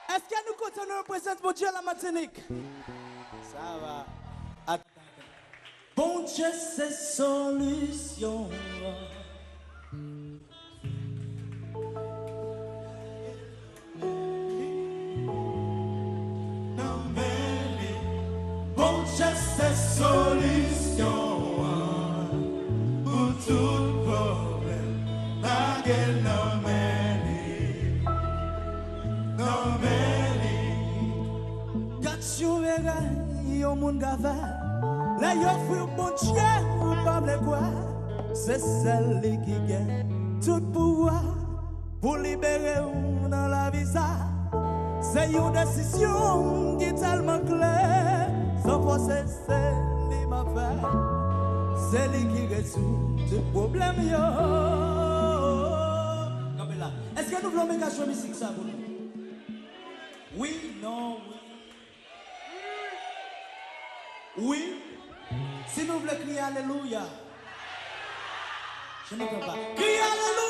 Est-ce que nous continuons à représenter mon Dieu à la Martinique? Ça va. Attends. Bon Dieu, c'est solution. Bon Dieu, c'est solution pour tout problème. La gueule, non, quand tu verras, yon moun gava, la yon fou bon Dieu, ou pas me quoi, c'est celle qui gagne tout pouvoir pour libérer ou dans la vie ça. C'est une décision qui est tellement claire, sans forcer c'est lui m'a fait, c'est lui qui résout tout problème yo. Est-ce que nous voulons mettre jouer musique ça pour nous? Oui, non, oui. Oui, si nous voulons crier Alléluia, je ne peux pas. Crier Alléluia!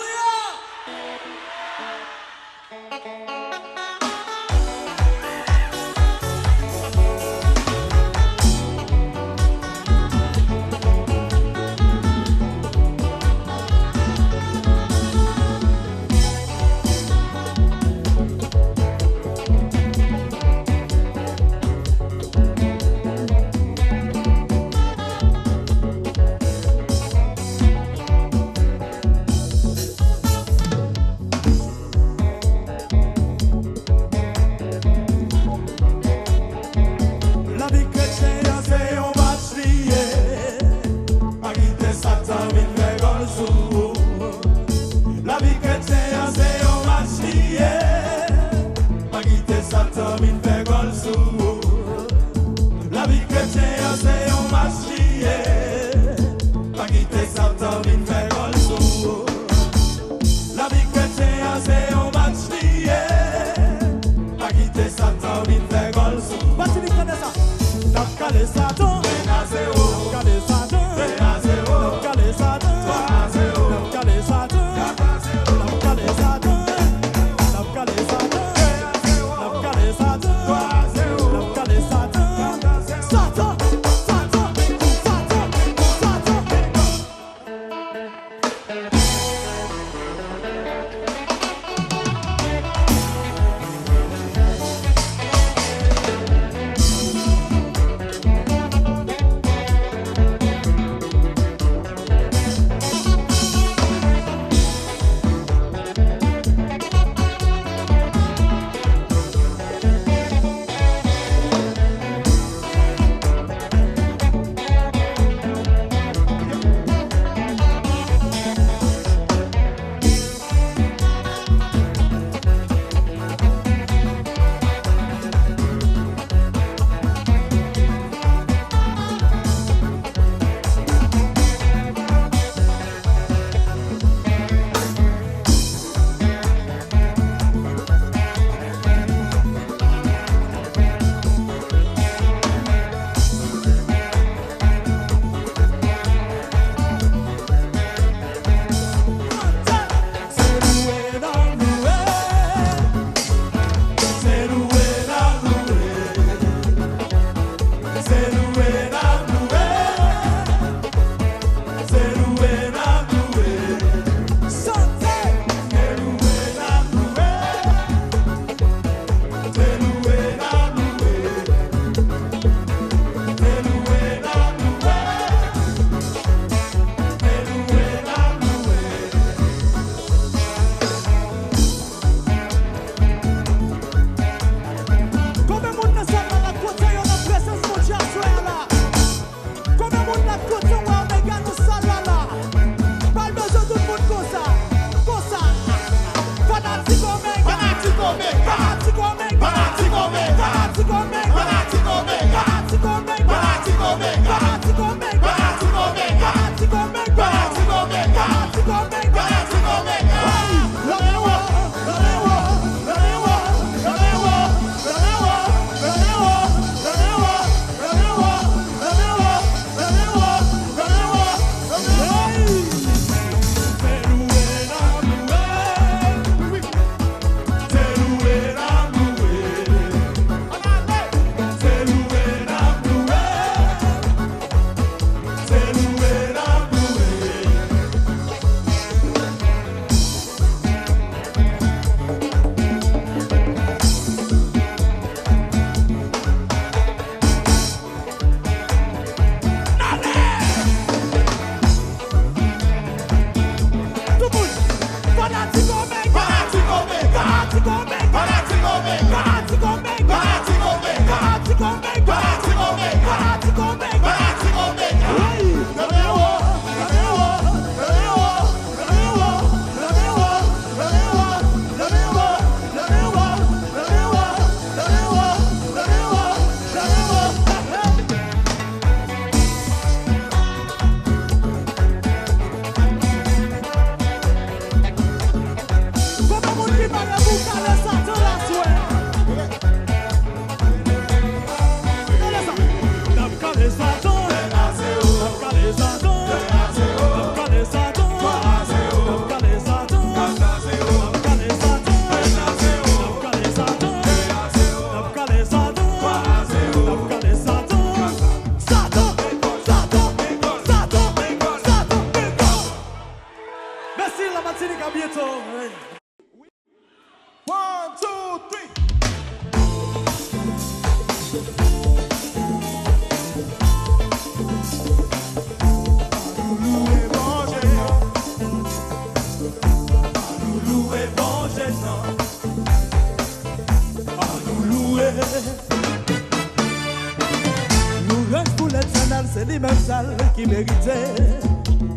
C'est les mêmes salles qui méritaient.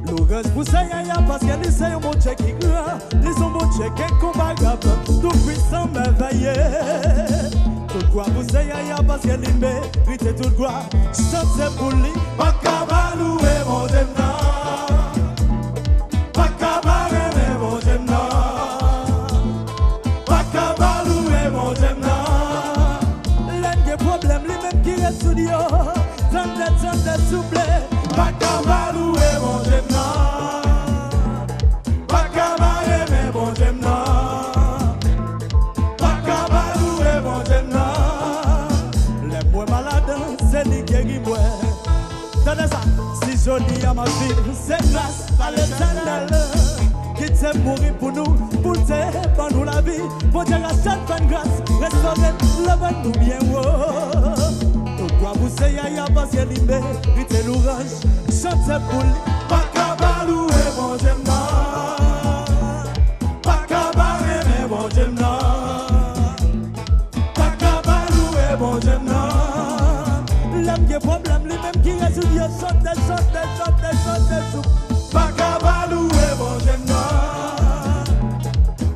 L'ouvrage pour ça, parce qu'elle c'est un bon Dieu qui croit. Ils sont bon Dieu qui combat tout puissant merveilleux. Tout quoi pour ça, parce qu'elle mérite toute gloire. Chantez pour lui, pas qu'à louer mon Dieu. Pas qu'à aimer mon Dieu. Pas qu'à louer mon Dieu. L'un des problèmes, les mêmes qui restent sous Dieu. Tante souple, pas qu'à louer mon Dieu, pas qu'à aimer mon Dieu, pas qu'à louer mon Dieu. Les moins malades, c'est lui qui guérit moi. Tenez ça, si joli à ma vie, c'est grâce à l'Éternel qui t'aime mourir pour nous, pour t'aider pour nous la vie. Pour dire à chaque fin de grâce, restaurer le bon nous bien haut. Pourquoi vous savez, parce qu'elle y mérite l'ouvrage. Chantez pour lui, pas qu'à louer mon Dieu, pas qu'à aimer mon Dieu, pas qu'à louer mon Dieu. L'homme qui a problème, lui-même qui reste Dieu, chantez, pas qu'à louer mon Dieu,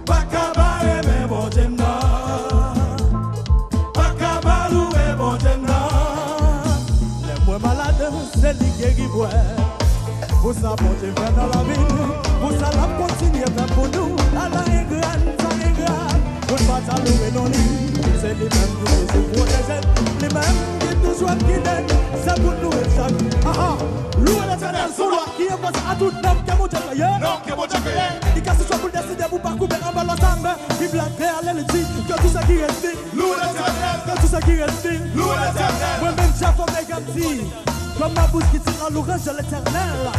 pas qu'à aimer mon Dieu, pas qu'à louer mon Dieu. Malade, c'est lui qui guérit moi. Pour ça, bon Dieu fait dans la vie. Pour ça, la continue à faire pour nous. À la ingrate, ça ingrate. Pour ne pas louer non lit. C'est les mêmes qui nous protègent. Les mêmes qui toujours guident. C'est pour nous et chaque. Ah ah. Louer l'Éternel, son loi qui impose à tout homme qui est mon Dieu payé. Non, qui est mon Dieu payé. Il casse le choix pour décider pour pas couper en bas l'ensemble. Vive la terre, elle dit que tout ça qui reste. Louer l'Éternel. Que tout ça qui reste. Louer l'Éternel. Moi-même, j'ai formé comme si. Comme ma bouche qui tire à l'orage de l'Éternel.